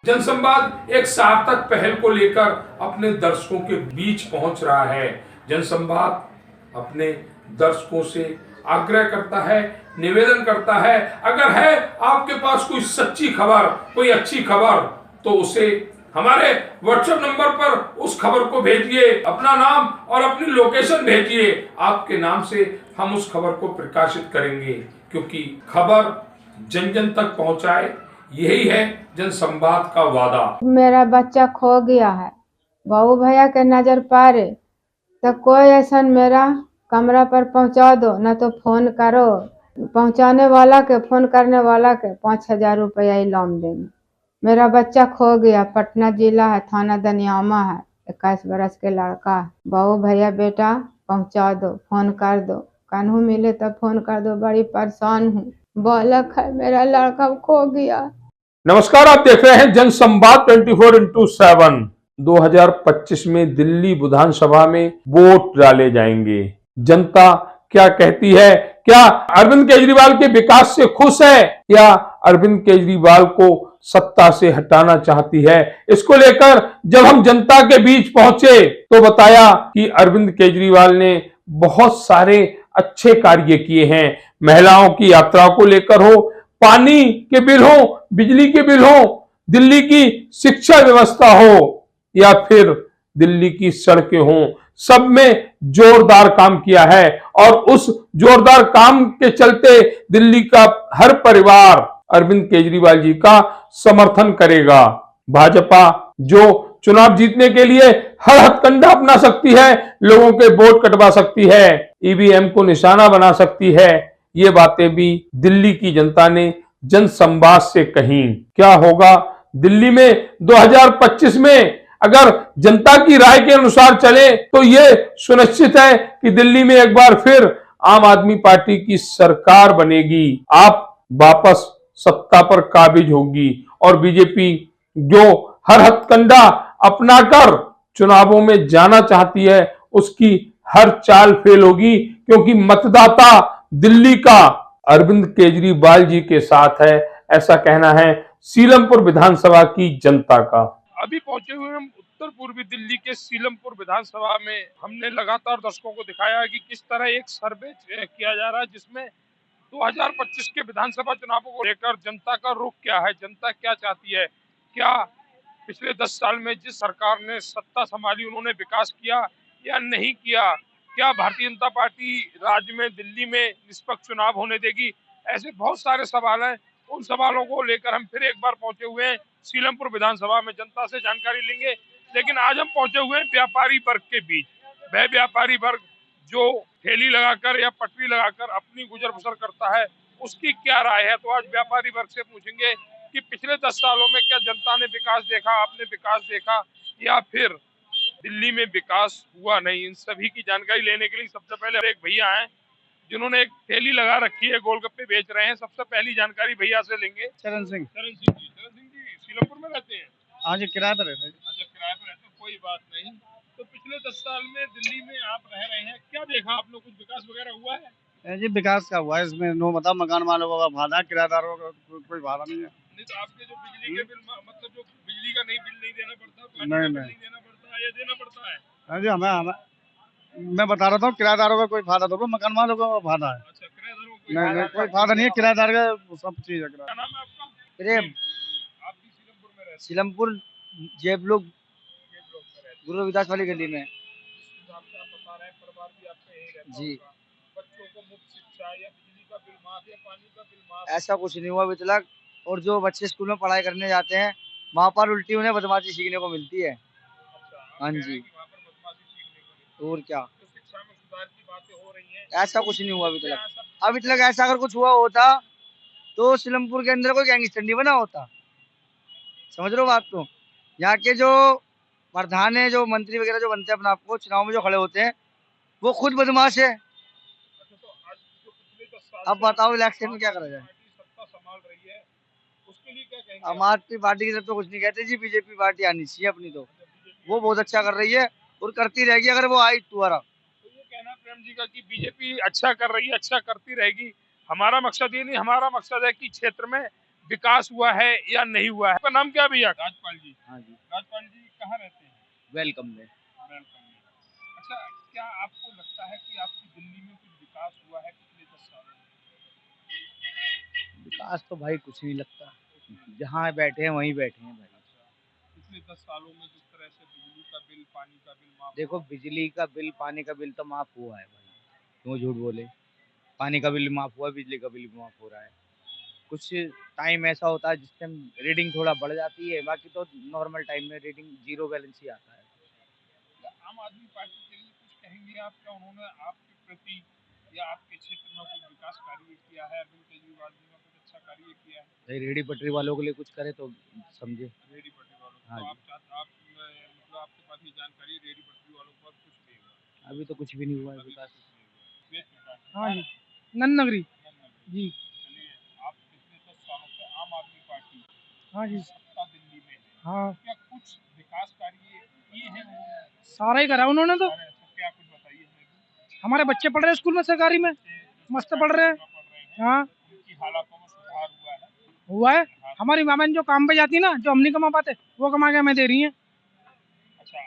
जनसंवाद एक सार्थक पहल को लेकर अपने दर्शकों के बीच पहुंच रहा है। जनसंवाद अपने दर्शकों से आग्रह करता है, निवेदन करता है, अगर है आपके पास कोई सच्ची खबर, कोई अच्छी खबर, तो उसे हमारे व्हाट्सएप नंबर पर उस खबर को भेजिए, अपना नाम और अपनी लोकेशन भेजिए। आपके नाम से हम उस खबर को प्रकाशित करेंगे, क्योंकि खबर जन जन तक पहुंचाए, यही है जनसंवाद का वादा। मेरा बच्चा खो गया है, बाबू भैया के नजर पारे तो कोई ऐसा मेरा कमरा पर पहुंचा दो, न तो फोन करो, पहुंचाने वाला के फोन करने वाला के 5,000 रुपया इनाम देंगे। मेरा बच्चा खो गया, पटना जिला है, थाना दनियामा है, 21 बरस के लड़का है। बाबू भैया बेटा पहुंचा दो, फोन कर दो, कान्हू मिले तो फोन कर दो, बड़ी परेशान हूँ। बालक है, मेरा लड़का खो गया। नमस्कार, आप देख रहे हैं जनसंवाद 24x7। 2025 में दिल्ली विधानसभा में वोट डाले जाएंगे। जनता क्या कहती है? क्या अरविंद केजरीवाल के विकास से खुश है या अरविंद केजरीवाल को सत्ता से हटाना चाहती है? इसको लेकर जब हम जनता के बीच पहुंचे तो बताया कि अरविंद केजरीवाल ने बहुत सारे अच्छे कार्य किए हैं। महिलाओं की यात्रा को लेकर हो, पानी के बिल हो, बिजली के बिल हो, दिल्ली की शिक्षा व्यवस्था हो या फिर दिल्ली की सड़कें हो, सब में जोरदार काम किया है। और उस जोरदार काम के चलते दिल्ली का हर परिवार अरविंद केजरीवाल जी का समर्थन करेगा। भाजपा जो चुनाव जीतने के लिए हर हथकंडा अपना सकती है, लोगों के वोट कटवा सकती है, ईवीएम को निशाना बना सकती है, ये बातें भी दिल्ली की जनता ने जनसंवाद से कही। क्या होगा दिल्ली में 2025 में? अगर जनता की राय के अनुसार चले तो ये सुनिश्चित है कि दिल्ली में एक बार फिर आम आदमी पार्टी की सरकार बनेगी। आप वापस सत्ता पर काबिज होगी और बीजेपी जो हर हथकंडा अपनाकर चुनावों में जाना चाहती है, उसकी हर चाल फेल होगी, क्योंकि मतदाता दिल्ली का अरविंद केजरीवाल जी के साथ है, ऐसा कहना है सीलमपुर विधानसभा की जनता का। अभी पहुंचे हुए हम उत्तर पूर्वी दिल्ली के सीलमपुर विधानसभा में। हमने लगातार दर्शकों को दिखाया है कि किस तरह एक सर्वे किया जा रहा है, जिसमें 2025 के विधानसभा चुनावों को लेकर जनता का रुख क्या है, जनता क्या चाहती है। क्या पिछले 10 साल में जिस सरकार ने सत्ता संभाली उन्होंने विकास किया या नहीं किया? क्या भारतीय जनता पार्टी राज्य में, दिल्ली में निष्पक्ष चुनाव होने देगी? ऐसे बहुत सारे सवाल हैं। उन सवालों को लेकर हम फिर एक बार पहुंचे हुए हैं सीलमपुर विधानसभा में, जनता से जानकारी लेंगे। लेकिन आज हम पहुंचे हुए हैं व्यापारी वर्ग के बीच। वह व्यापारी वर्ग जो ठेली लगाकर या पटरी लगाकर अपनी गुजर बसर करता है, उसकी क्या राय है? तो आज व्यापारी वर्ग से पूछेंगे कि पिछले 10 सालों में क्या जनता ने विकास देखा, आपने विकास देखा, या फिर दिल्ली में विकास हुआ नहीं? इन सभी की जानकारी लेने के लिए सबसे पहले एक भैया हैं जिन्होंने एक ठेली लगा रखी है, गोलगप्पे बेच रहे हैं। सबसे पहली जानकारी भैया से लेंगे। चरण सिंह जी सीलमपुर में रहते हैं? हाँ जी, किराए पर रहते हैं। अच्छा, किराए पर रहते हैं, कोई बात नहीं। तो पिछले 10 साल में दिल्ली में आप रह रहे हैं, क्या देखा आप लोग? कुछ विकास वगैरह हुआ है? जी, विकास का हुआ है इसमें, नो मतलब मकान मालिकों का फायदा है, किराएदारों का कोई फायदा नहीं है। नहीं तो आपके जो बिजली के बिल, मतलब जो बिजली का नहीं बिल नहीं देना पड़ता, पानी नहीं का बिल नहीं नहीं देना पड़ता, ये देना पड़ता है? हाँ जी, हमें मैं बता रहा था, किराएदारों का कोई फायदा तो मकान मालिकों का फायदा है। अच्छा, किराएदारों को नहीं नहीं, कोई फायदा नहीं है, किराएदार का सब चीज है। क्या नाम है आपका? प्रेम, आप भी सीलमपुर में रहते हैं? सीलमपुर जेबलुक ये ब्लॉक में रहते हैं। गुरु रविदास वाली गली में। जिस हिसाब से आप बता रहे हैं, परिवार भी आपका यही रहता जी, होगा। बच्चों को मुफ्त शिक्षा या बिजली का बिल माफ या पानी का बिल माफ? ऐसा कुछ नहीं हुआ अभी तक। और जो बच्चे स्कूल में पढ़ाई करने जाते हैं, वहाँ पर उल्टी उन्हें बदमाशी सीखने को मिलती है। अच्छा, आप हाँ कह रहे जी, हैं कि वहाँ पर बदमाशी सीखने को मिलती और क्या, है। तो शिक्षा में सुधार की बातें हो रही हैं? ऐसा कुछ नहीं हुआ अभी क्या तक। ऐसा? अभी तक ऐसा अगर कुछ हुआ होता तो सीलमपुर के अंदर कोई गैंगस्टर नहीं बना होता। समझ रहे हो बात को? यहाँ के जो प्रधान है, जो मंत्री वगैरह जो बनते हैं अपने आप को चुनाव में जो खड़े होते हैं, वो खुद बदमाश है। अच्छा, तो आज जो पिछले 10 साल अब से बताओ इलेक्शन में क्या करा जाए। पार्टी सत्ता संभाल रही है, उसके लिए क्या कहेंगे आम आप? आदमी पार्टी की तरफ तो कुछ नहीं कहते जी, बीजेपी पार्टी आनी चाहिए अपनी तो। अच्छा, बीजेपी वो बहुत अच्छा कर रही है और करती रहेगी अगर वो आई दोबारा। तो ये कहना प्रेम जी का कि बीजेपी अच्छा कर रही है, अच्छा करती रहेगी। हमारा मकसद ये नहीं, हमारा मकसद है कि क्षेत्र में विकास हुआ है या नहीं हुआ है। आपका नाम क्या है भैया? राजपाल जी। हाँ जी, राजपाल जी कहाँ रहते हैं? वेलकम में। वेलकम में। अच्छा, क्या आपको लगता है कि आपकी दिल्ली में कुछ विकास हुआ है पिछले 10 सालों में? विकास तो भाई कुछ नहीं लगता, जहाँ बैठे हैं वहीं बैठे हैं भाई। पिछले 10 सालों में जिस तरह से बिजली का बिल, पानी का बिल माफ देखो, बिजली का बिल, पानी का बिल तो माफ हुआ है भाई, क्यों झूठ बोले। पानी का बिल माफ हुआ है, बिजली का बिल भी माफ हो रहा है। कुछ टाइम ऐसा होता है जिस टाइम रीडिंग थोड़ा बढ़ जाती है, बाकी तो नॉर्मल टाइम में रीडिंग जीरो बैलेंस ही आता है। क्या आम आदमी पार्टी के लिए कुछ कहेंगे आप? क्या उन्होंने आपके प्रति या आपके क्षेत्र में कुछ विकास कार्य किया है? अरविंद केजरीवाल जी ने कुछ अच्छा कार्य किया है? भाई रेहड़ी पटरी वालों के लिए कुछ करे तो समझे। रेहड़ी पटरी वालों को हाँ तो जी, मतलब आपके पास ये जानकारी है, रेहड़ी पटरी वालों को अब कुछ नहीं हुआ, अभी तो कुछ भी नहीं हुआ है अभी विकास। कुछ नहीं हुआ है। वेद प्रकाश जी, हाँ जी, नंद नगरी जी। चलिए, आप पिछले 10 सालों से आम आदमी पार्टी हाँ जी, सत्ता दिल्ली में है, हाँ क्या कुछ विकास कार्य किए हैं उन्होंने? सारा ही करा उन्होंने तो। अरे, तो क्या कुछ बताइए हमें भी। हमारे बच्चे पढ़ रहे हैं स्कूल में, सरकारी में, मस्त पढ़ रहे हैं। पढ़ रहे हैं, हाँ उनकी हालातों में सुधार हुआ है। हुआ है। हमारी मामा जो काम पे जाती है ना, जो हम नहीं कमा पाते, वो कमा के हमें दे रही है। अच्छा,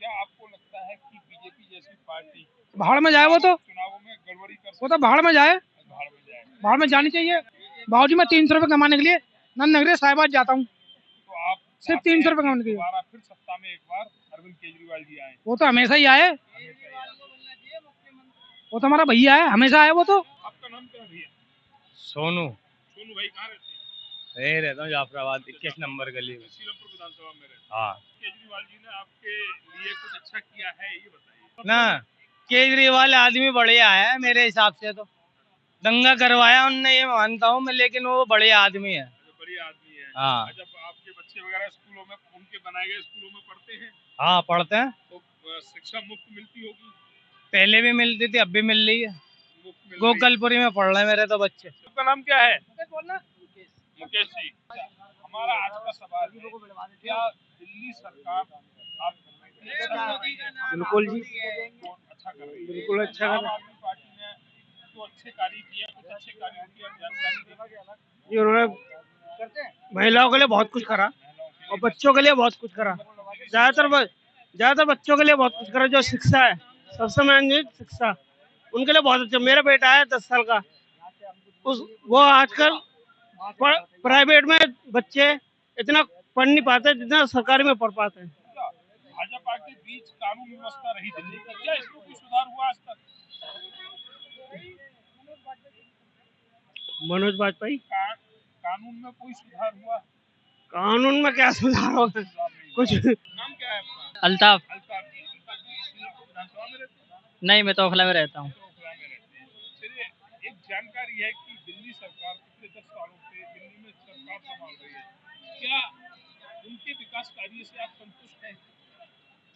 क्या आपको लगता है कि बीजेपी जैसी पार्टी भाड़ में जाए वो तो, चुनावों में गड़बड़ी कर वो सकती तो भाड़ में जाए, है? भाड़ में जाए भाड़ में जानी चाहिए। बाबूजी मैं 300 रुपये कमाने के लिए नंद नगरी साहिबाद जाता हूँ, तो आप सिर्फ चाहते 300 हैं रुपये कि कमाने के लिए। दोबारा फिर सत्ता में एक बार अरविंद केजरीवाल जी आए? वो तो हमेशा ही आए, हमेशा ही आए। वो तो हमारा भैया है, हमेशा आए वो तो। आपका नाम क्या है भैया? सोनू, सोनू भाई, कहाँ रहते हैं? यही रहता हूँ जाफराबाद 21 नंबर गली में। श्रीरामपुर विधानसभा में रहते हैं। हाँ केजरीवाल जी ने आपके लिए कुछ अच्छा किया है, ये बताइए ना, केजरीवाल आदमी बढ़िया है मेरे हिसाब से तो। दंगा करवाया उनने ये मानता हूँ मैं, लेकिन वो बढ़िया आदमी है। जो बढ़िया आदमी है। हाँ जब आपके बच्चे वगैरह स्कूलों में, उनके बनाए गए स्कूलों में पढ़ते हैं, हाँ पढ़ते हैं, तो शिक्षा मुफ्त मिलती होगी? पहले भी मिलती थी, अब भी मिल रही है। मुफ्त मिल रही है। गोकलपुरी में पढ़ रहे हैं मेरे तो बच्चे। आपका नाम क्या है? मुकेश जी। हमारा आज का सवाल है, क्या दिल्ली सरकार आप बिल्कुल जी, अच्छा कर रही है? बिल्कुल अच्छा कर आम रहा है। आदमी पार्टी ने जो अच्छे कार्य किए, कुछ अच्छे कार्यों की आप जानकारी दें। ये उन्होंने महिलाओं के लिए बहुत कुछ करा और बच्चों के लिए बहुत कुछ करा। ज्यादातर बच्चों के लिए बहुत कुछ करा। जो शिक्षा है, सबसे महंगी शिक्षा, उनके लिए बहुत अच्छा। मेरा बेटा है 10 साल का, वो आजकल प्राइवेट में बच्चे इतना पढ़ नहीं पाते जितना सरकारी में पढ़ पाते हैं। भाजपा के बीच कानून व्यवस्था रही दिल्ली की, क्या इसमें कोई सुधार हुआ आज तक? मनोज वाजपेयी, कानून में कोई सुधार हुआ? कानून में क्या सुधार होगा? कुछ नाम क्या है आपका? अल्ताफ। अल्ताफ जी। अल्ताफ जी, श्रीरामपुर विधानसभा में रहते हैं? नहीं, मैं तो ओखला में रहता हूँ। ओखला में रहते हैं। चलिए, एक जानकारी है कि दिल्ली सरकार पिछले 10 सालों से दिल्ली में सरकार संभाल रही है, क्या उनके विकास कार्य से आप संतुष्ट हैं?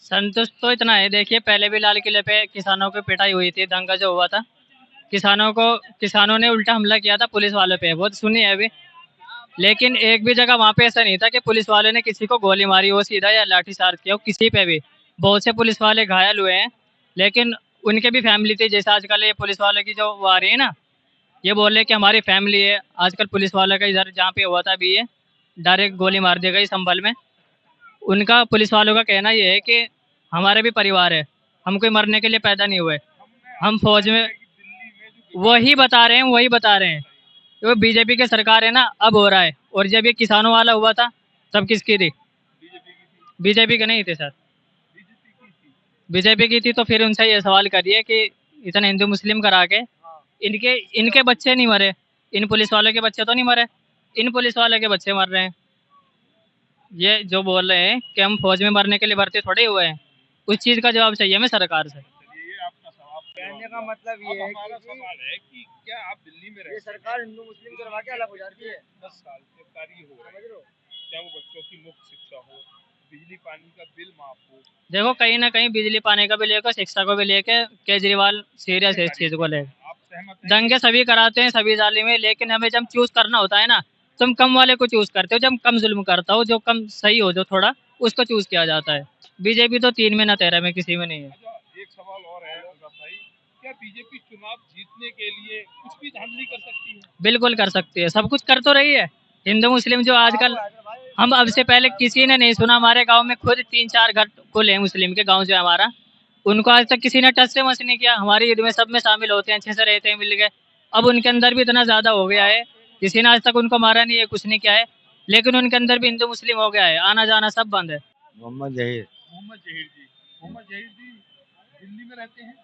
संतुष्ट तो इतना है, देखिए पहले भी लाल किले पे किसानों की पिटाई हुई थी, दंगा जो हुआ था, किसानों ने उल्टा हमला किया था पुलिस वालों पे, वो तो सुनी है अभी। लेकिन एक भी जगह वहाँ पे ऐसा नहीं था कि पुलिस वाले ने किसी को गोली मारी हो सीधा या लाठीचार्ज किया हो किसी पे भी। बहुत से पुलिस वाले घायल हुए हैं, लेकिन उनके भी फैमिली थी। जैसे आजकल ये पुलिस वाले की जो वो आ रही है ना, ये बोल रहे कि हमारी फैमिली है। आजकल पुलिस वाले का इधर जहाँ पे हुआ था अभी, ये डायरेक्ट गोली मार दी गई संभल में। उनका, पुलिस वालों का कहना ये है कि हमारे भी परिवार है, हम कोई मरने के लिए पैदा नहीं हुए, हम फौज में। वही बता रहे हैं वो बीजेपी की सरकार है ना, अब हो रहा है। और जब ये किसानों वाला हुआ था तब किसकी थी? बीजेपी की नहीं थी सर, बीजेपी की थी। तो फिर उनसे ये सवाल करिए कि इतना हिंदू मुस्लिम करा के इनके इनके बच्चे नहीं मरे, इन पुलिस वालों के बच्चे तो नहीं मरे, इन पुलिस वालों के बच्चे मर रहे हैं। ये जो बोल रहे हैं कि हम फौज में मरने के लिए भर्ती थोड़े हुए हैं, उस चीज़ का जवाब चाहिए हमें सरकार से। ये आपका सवाल कहने का मतलब ये है हमारा कि सवाल है कि क्या आप दिल्ली में ये रहते हैं, सरकार हिंदू मुस्लिम करवा के अलग हो जाती है। 10 साल से कार्य हो रहा है, क्या वो बच्चों की मुफ्त शिक्षा हो, बिजली पानी का बिल माफ हो? देखो कहीं ना कहीं बिजली पानी का भी लेकर, शिक्षा को भी लेकर केजरीवाल सीरियस है इस चीज़ को लेकर। आप सहमत हैं? दंगे सभी कराते हैं सभी जाली में, लेकिन हमें जब चूज करना होता है ना, तुम कम वाले को चूज करते हो। जब कम जुल्म करता हो, जो कम सही हो, जो थोड़ा, उसको चूज किया जाता है। बीजेपी तो 3 में ना 13 में किसी में नहीं है। अच्छा, एक सवाल और है अल्ताफ भाई, क्या बीजेपी चुनाव जीतने के लिए कुछ भी धांधली कर सकती है? बिल्कुल कर सकती है, सब कुछ कर तो रही है। हिंदू मुस्लिम जो आजकल हम अब से पहले किसी ने नहीं सुना, हमारे गांव में खुद 3-4 घर कुल है मुस्लिम के, गांव जो है हमारा, उनको आज तक किसी ने टच से मस नहीं किया। हमारी ईद में सब में शामिल होते हैं, अच्छे से रहते हैं मिल के। अब उनके अंदर भी इतना ज़्यादा हो गया है, किसी ने आज तक उनको मारा नहीं है, कुछ नहीं किया है, लेकिन उनके अंदर भी हिंदू मुस्लिम हो गया है, आना जाना सब बंद है। मोहम्मद जहीर। मोहम्मद जहीर जी, मोहम्मद जहीर जी दिल्ली में रहते हैं?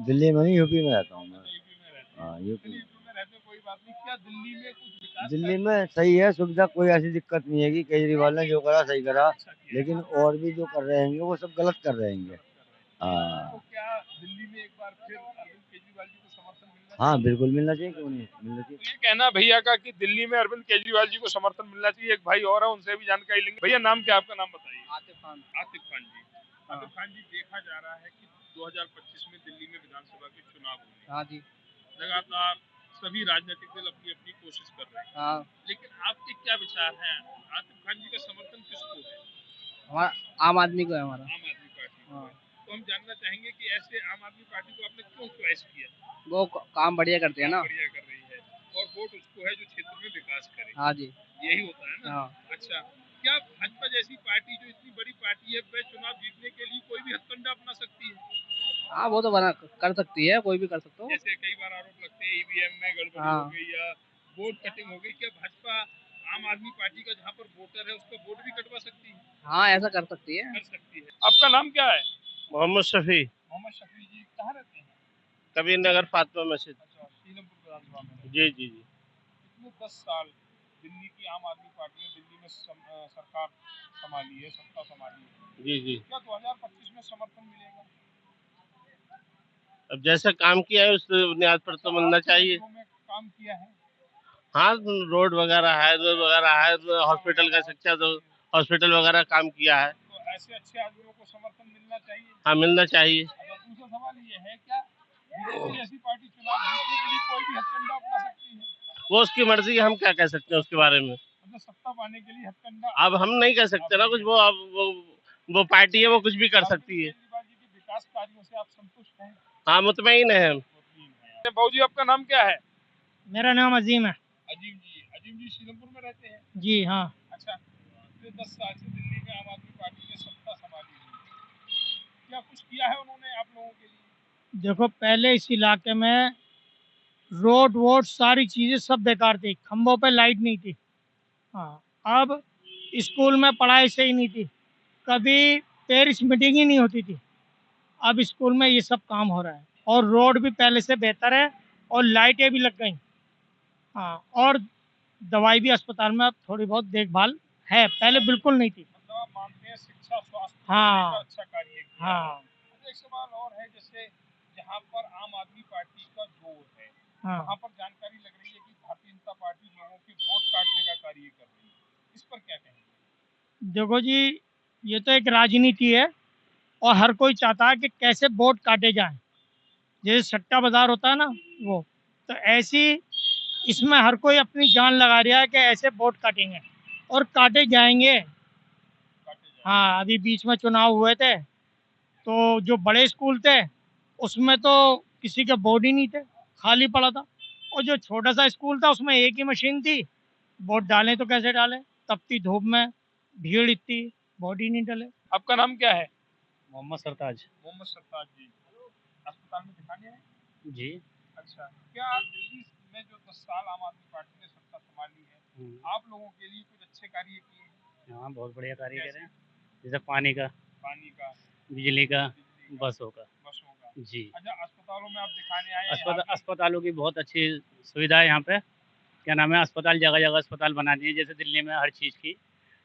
दिल्ली में नहीं, यूपी में रहता हूँ मैं। यूपी में रहते हैं। हाँ, यूपी चलिए, यूपी में रहते हो, कोई बात नहीं। क्या दिल्ली में कुछ विकास दिल्ली में सही है, सुविधा कोई ऐसी दिक्कत नहीं है कि केजरीवाल ने जो करा सही करा, अच्छा किया? लेकिन और भी जो कर रहे हैं वो सब गलत कर रहे हैं। तो हाँ क्या दिल्ली में एक बार फिर अरविंद केजरीवाल जी को समर्थन मिलना हाँ, चाहिए? बिल्कुल मिलना चाहिए, क्यों नहीं मिलना तो चाहिए। ये कहना भैया का कि दिल्ली में अरविंद केजरीवाल जी को समर्थन मिलना चाहिए। एक भाई और है, उनसे भी जानकारी लेंगे। भैया नाम क्या, आपका नाम बताइए। आतिफ खान। आतिफ खान जी। आतिफ खान जी, देखा जा रहा है कि 2025 में दिल्ली में विधानसभा के चुनाव होंगे। हाँ जी। लगातार सभी राजनीतिक दल अपनी अपनी कोशिश कर रहे हैं, हाँ, लेकिन आपके क्या विचार हैं? आतिफ खान जी का समर्थन किसको है? हमारा आम आदमी को है हमारा। आम आदमी पार्टी को हाँ। है। तो हम जानना चाहेंगे कि ऐसे आम आदमी पार्टी को आपने क्यों चॉइस किया? वो काम बढ़िया करते हैं ना। बढ़िया कर रही है, और वोट उसको है जो क्षेत्र में विकास करे। हाँ जी। यही होता है ना? हाँ। अच्छा, क्या भाजपा जैसी पार्टी जो इतनी बड़ी पार्टी है, वह चुनाव जीतने के लिए कोई भी हथकंडा अपना सकती है? हाँ, वो तो बना कर सकती है, कोई भी कर सकता हो। जैसे कई बार आरोप लगते हैं ईवीएम में गड़बड़ी हाँ। हो गई या वोट कटिंग हो गई, क्या भाजपा आम आदमी पार्टी का जहाँ पर वोटर है उसका वोट भी कटवा सकती है? हाँ, ऐसा कर सकती है। कर सकती है। आपका नाम क्या है? मोहम्मद शफी, मोहम्मद शफी जी, कहाँ रहते हैं? कबीर नगर फातिमा मस्जिद। अच्छा, सीलमपुर विधानसभा में रहते हैं। जी जी जी। पिछले 10 साल दिल्ली की आम आदमी पार्टी ने दिल्ली में सरकार संभाली है, सत्ता संभाली है। जी जी। क्या 2025 में समर्थन मिलेगा? अब जैसा काम किया है उस बुनियाद पर तो मिलना आपके चाहिए। लोगों में काम किया है? हाँ, रोड वगैरह है, हॉस्पिटल का शिक्षा, तो हॉस्पिटल वगैरह काम किया है। तो ऐसे अच्छे आदमियों को समर्थन मिलना चाहिए। हाँ, मिलना चाहिए। अच्छा, दूसरा सवाल ये है, क्या बीजेपी जैसी पार्टी चुनाव जीतने के लिए कोई भी हथकंडा अपना सकती है? वो उसकी मर्जी है, हम क्या कह सकते हैं उसके बारे में। मतलब सत्ता पाने के लिए हथकंडा? अब हम नहीं कह सकते ना कुछ, वो अब वो पार्टी है, वो कुछ भी कर सकती है। केजरीवाल जी के विकास कार्यों से आप संतुष्ट हैं? हाँ, मुतमईन है हम। बाबू जी, आपका नाम क्या है? मेरा नाम अजीम है। अजीम जी। अजीम जी सीलमपुर में रहते हैं? जी हाँ। अच्छा, पिछले 10 साल से दिल्ली में आम आदमी पार्टी ने सत्ता संभाली है, क्या कुछ किया है उन्होंने आप लोगों के लिए? देखो, पहले इस इलाके में रोड वोड सारी चीज़ें सब बेकार थी, खंभों पे लाइट नहीं थी। हाँ, अब स्कूल में पढ़ाई सही नहीं थी, कभी पेरिस मीटिंग ही नहीं होती थी। अब स्कूल में ये सब काम हो रहा है, और रोड भी पहले से बेहतर है, और लाइटें भी लग गई। हाँ, और दवाई भी अस्पताल में अब थोड़ी बहुत देखभाल है, पहले बिल्कुल नहीं थी। मतलब आप मानते हैं शिक्षा स्वास्थ्य हाँ। का अच्छा कार्य किया? हाँ। अच्छा, एक सवाल और है, जैसे जहाँ पर आम आदमी पार्टी का जोर है, हाँ। वहाँ पर जानकारी लग रही है कि भारतीय जनता पार्टी लोगों के वोट काटने का कार्य कर रही है, इस पर क्या कहेंगे? देखो जी, ये तो एक राजनीति है, और हर कोई चाहता है कि कैसे वोट काटे जाएं। जैसे सट्टा बाजार होता है ना, वो तो ऐसी इसमें हर कोई अपनी जान लगा रहा है कि ऐसे वोट काटेंगे, और काटे जाएंगे। हाँ, अभी बीच में चुनाव हुए थे, तो जो बड़े स्कूल थे उसमें तो किसी के बोर्ड ही नहीं थे, खाली पड़ा था। और जो छोटा सा स्कूल था उसमें एक ही मशीन थी, वोट डालें तो कैसे डालें, तपती धूप में, भीड़ इतनी, वोट ही नहीं डाले। आपका नाम क्या है? मोहम्मद सरताज। मोहम्मद सरताज जी, अस्पताल में दिखाने हैं? जी। अच्छा, क्या दिल्ली में जो 10 साल आम आदमी पार्टी ने सत्ता संभाली है, आप लोगों के लिए कुछ अच्छे कार्य किए हैं? हाँ, बहुत बढ़िया कार्य कर रहे हैं, जैसे पानी का, बिजली बिजली का, का, बसों का। बसों का। जी। अच्छा, अस्पतालों में आप दिखाने आए हैं? यहाँ अस्पतालों की बहुत अच्छी सुविधा है यहाँ पे। क्या नाम है, अस्पताल जगह जगह अस्पताल बना दिए, जैसे दिल्ली में हर चीज़ की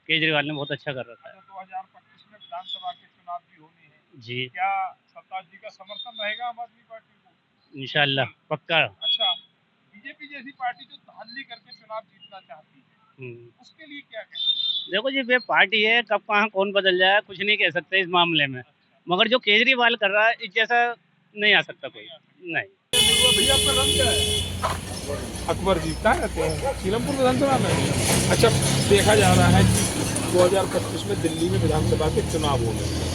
केजरीवाल ने बहुत अच्छा कर रखा है। 2025 में विधानसभा के चुनाव भी होने हैं, जी, क्या सरताज जी का समर्थन रहेगा आम आदमी पार्टी को? इंशाल्लाह पक्का। अच्छा, बीजेपी जैसी पार्टी जो धांधली करके चुनाव जीतना चाहती है, उसके लिए क्या कहें? देखो जी, वे पार्टी है, कब कहाँ कौन बदल जाए कुछ नहीं कह सकते इस मामले में, मगर जो केजरीवाल कर रहा है इस जैसा नहीं आ सकता कोई, नहीं। भैया, आपका नाम क्या है? अकबर जी, कहाँ रहते हैं? सीलमपुर विधानसभा में। अच्छा, देखा जा रहा है कि 2025 में दिल्ली में विधानसभा के चुनाव होने हैं,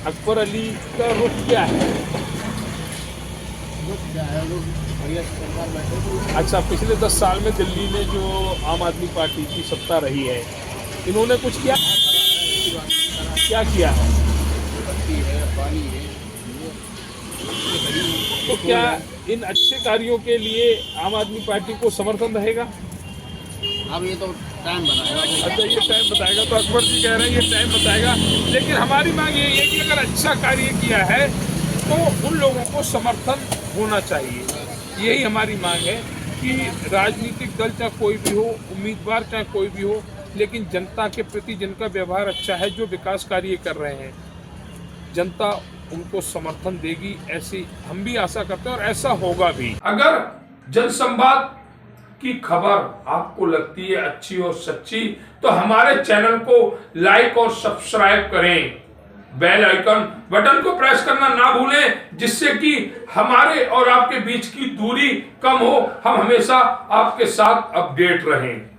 अकबर अली का रुख क्या है? अच्छा, पिछले 10 साल में दिल्ली में जो आम आदमी पार्टी की सत्ता रही है, इन्होंने कुछ किया? क्या किया है? तो क्या इन अच्छे कार्यों के लिए आम आदमी पार्टी को समर्थन रहेगा? अब ये तो टाइम बताएगा। अच्छा, ये टाइम बताएगा। तो अकबर जी कह रहे हैं ये टाइम बताएगा, लेकिन हमारी मांग ये है कि अगर अच्छा कार्य किया है तो उन लोगों को समर्थन होना चाहिए। यही हमारी मांग है कि राजनीतिक दल चाहे कोई भी हो, उम्मीदवार चाहे कोई भी हो, लेकिन जनता के प्रति जिनका व्यवहार अच्छा है, जो विकास कार्य कर रहे हैं, जनता उनको समर्थन देगी, ऐसी हम भी आशा करते हैं और ऐसा होगा भी। अगर जनसंवाद की खबर आपको लगती है अच्छी और सच्ची, तो हमारे चैनल को लाइक और सब्सक्राइब करें, बेल आइकन बटन को प्रेस करना ना भूलें, जिससे कि हमारे और आपके बीच की दूरी कम हो, हम हमेशा आपके साथ अपडेट रहें।